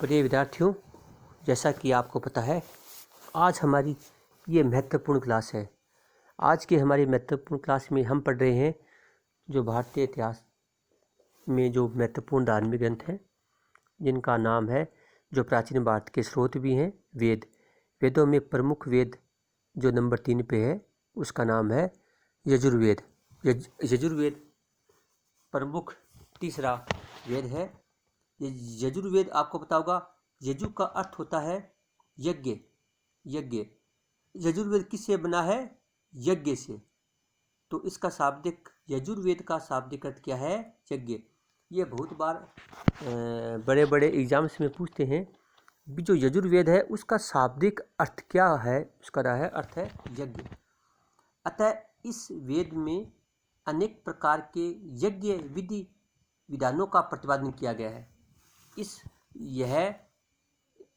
प्रिय विद्यार्थियों, जैसा कि आपको पता है, आज हमारी ये महत्वपूर्ण क्लास है। आज की हमारी महत्वपूर्ण क्लास में हम पढ़ रहे हैं जो भारतीय इतिहास में जो महत्वपूर्ण धार्मिक ग्रंथ हैं, जिनका नाम है, जो प्राचीन भारत के स्रोत भी हैं, वेद। वेदों में प्रमुख वेद जो नंबर 3 पे है, उसका नाम है यजुर्वेद। यजुर्वेद प्रमुख तीसरा वेद है। यजुर्वेद आपको पता होगा, यजु का अर्थ होता है यज्ञ। यजुर्वेद किससे बना है? यज्ञ से। तो इसका शाब्दिक, यजुर्वेद का शाब्दिक अर्थ क्या है? यज्ञ। ये बहुत बार बड़े बड़े एग्जाम्स में पूछते हैं भी, जो यजुर्वेद है उसका शाब्दिक अर्थ क्या है? उसका अर्थ है यज्ञ। अतः इस वेद में अनेक प्रकार के यज्ञ विधि विधानों का प्रतिपादन किया गया है।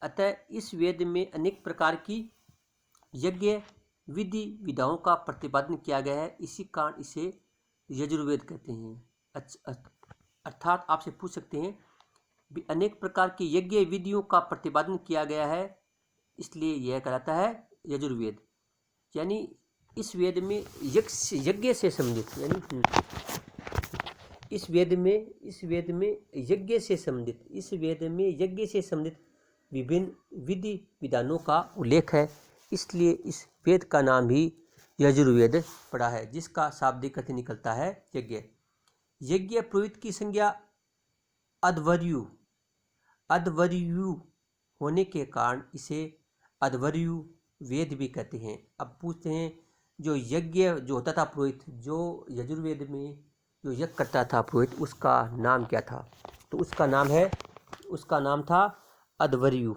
अतः इस वेद में अनेक प्रकार की यज्ञ विधि विधाओं का प्रतिपादन किया गया है। इसी कारण इसे यजुर्वेद कहते हैं। अर्थात आपसे पूछ सकते हैं भी, अनेक प्रकार की यज्ञ विधियों का प्रतिपादन किया गया है, इसलिए यह कहलाता है यजुर्वेद। यानी इस वेद में यज्ञ से संबंधित, यानी इस वेद में यज्ञ से संबंधित विभिन्न विधि विधानों का उल्लेख है। इसलिए इस वेद का नाम ही यजुर्वेद पड़ा है, जिसका शाब्दिक अर्थ निकलता है यज्ञ। यज्ञ पुरोहित की संज्ञा अध्वर्यु होने के कारण इसे अध्वर्यु वेद भी कहते हैं। अब पूछते हैं, जो यज्ञ जो होता था पुरोहित, जो यजुर्वेद में जो यज्ञ करता था पुरोहित, उसका नाम क्या था? तो उसका नाम था अध्वर्यु।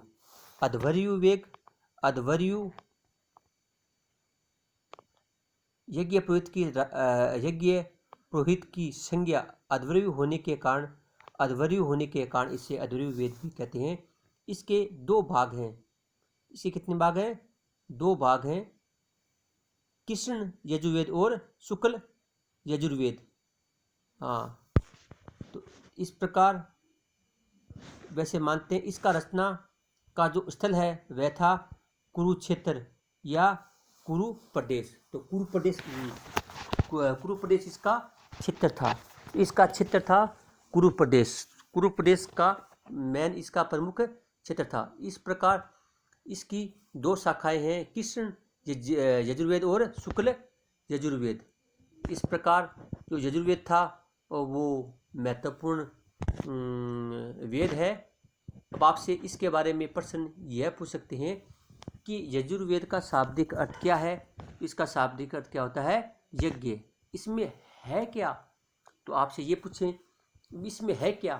यज्ञ पुरोहित की संज्ञा अध्वर्यु होने के कारण इसे अध्वर्यु वेद भी कहते हैं। इसके 2 भाग हैं। इसके कितने भाग हैं? 2 भाग हैं, कृष्ण यजुर्वेद और शुक्ल यजुर्वेद। हाँ, तो इस प्रकार वैसे मानते हैं। इसका रचना का जो स्थल है वह था कुरुक्षेत्र या कुरु प्रदेश। तो कुरु प्रदेश इसका क्षेत्र था। इसका क्षेत्र था कुरु प्रदेश का मेन इसका प्रमुख क्षेत्र था। इस प्रकार इसकी 2 शाखाएं हैं, कृष्ण यजुर्वेद और शुक्ल यजुर्वेद। इस प्रकार जो यजुर्वेद था वो महत्वपूर्ण वेद है। अब आपसे इसके बारे में प्रश्न यह पूछ सकते हैं कि यजुर्वेद का शाब्दिक अर्थ क्या है? इसका शाब्दिक अर्थ क्या होता है? यज्ञ। इसमें है क्या? तो आपसे ये पूछें, इसमें है क्या?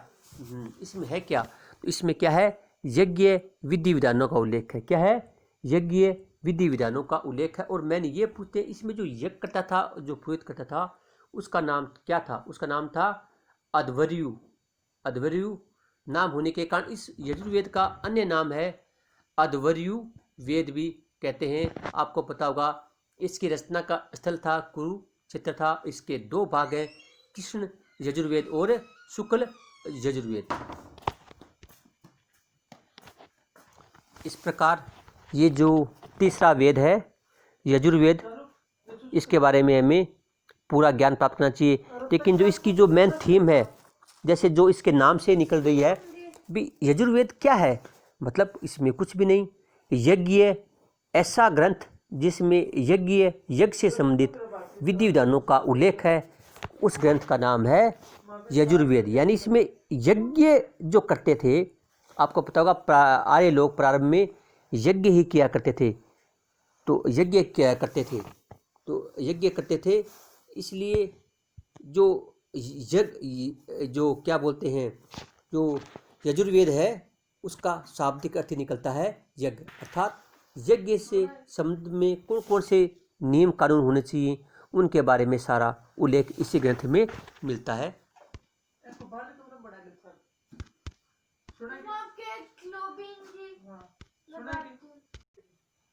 तो इसमें क्या है? यज्ञ विधि विधानों का उल्लेख है। क्या है? यज्ञ विधि विधानों का उल्लेख है। और मैंने ये पूछते, इसमें जो यज्ञ करता था, जो पुरोहित करता था, उसका नाम क्या था? उसका नाम था अध्वर्यु नाम होने के कारण इस यजुर्वेद का अन्य नाम है अध्वर्यु वेद भी कहते हैं। आपको पता होगा, इसकी रचना का स्थल था कुरुक्षेत्र था। इसके 2 भाग हैं, कृष्ण यजुर्वेद और शुक्ल यजुर्वेद। इस प्रकार ये जो तीसरा वेद है यजुर्वेद, इसके बारे में हमें पूरा ज्ञान प्राप्त करना चाहिए। लेकिन जो इसकी जो मेन थीम है, जैसे जो इसके नाम से निकल रही है भी, यजुर्वेद क्या है? मतलब इसमें कुछ भी नहीं। यज्ञ ऐसा ग्रंथ जिसमें यज्ञ से संबंधित विधि विधानों का उल्लेख है, उस ग्रंथ का नाम है यजुर्वेद। यानी इसमें यज्ञ जो करते थे, आपको पता होगा आर्य लोग प्रारंभ में यज्ञ ही किया करते थे। तो यज्ञ करते थे, इसलिए जो क्या बोलते हैं, जो यजुर्वेद है उसका शाब्दिक अर्थ निकलता है यज्ञ। अर्थात यज्ञ से संबंध में कौन कौन से नियम कानून होने चाहिए, उनके बारे में सारा उल्लेख इसी ग्रंथ में मिलता है।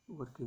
ओके।